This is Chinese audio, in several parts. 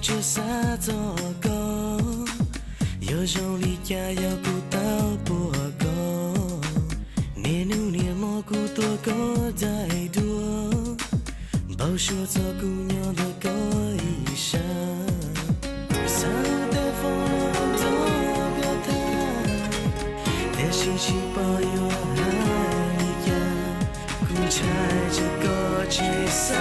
这啥糟糕？有种离家要顾到不够，年努年蘑菇多够太多，保守做姑娘的高一生。上的风浪多个他，的心情保有爱你呀，共踩着高举上。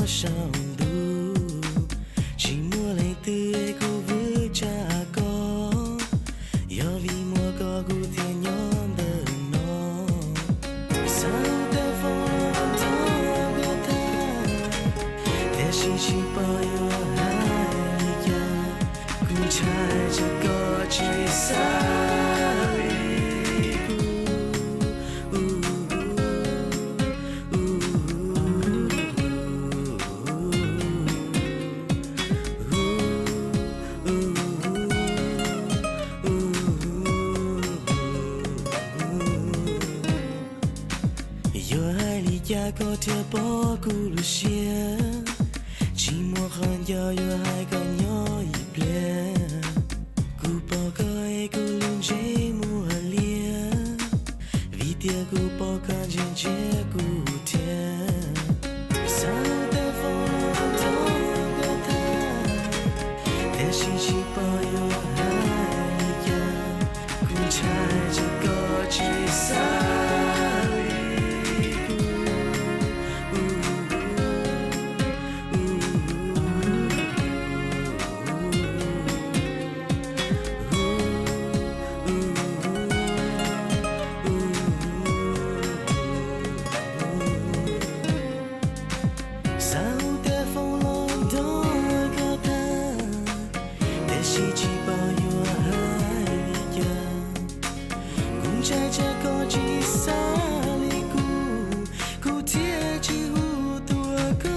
上路，寂寞里的苦不加高，要比莫高古天娘的浓。上的风浪多个他，的心情保有爱你呀，共踩着高举上。呀，高铁包咕噜线，寂寞寒要有海个鸟一边，古包个爱古龙节目和脸，为点古包看见结古天，上的风浪多个他，的心情保有爱你呀，共踩着高举上。希冀保有爱你呀，共在这高级沙里古铁几乎多个。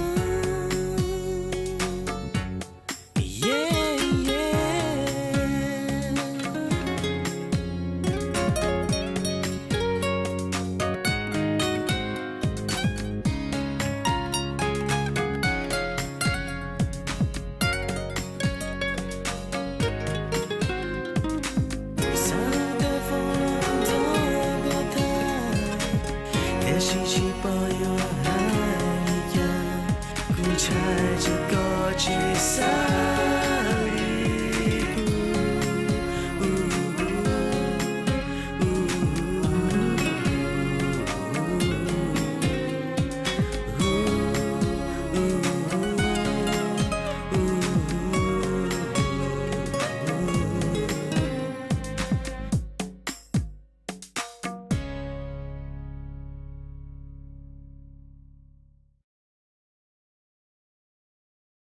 希冀保有爱你呀，共踩着高举上。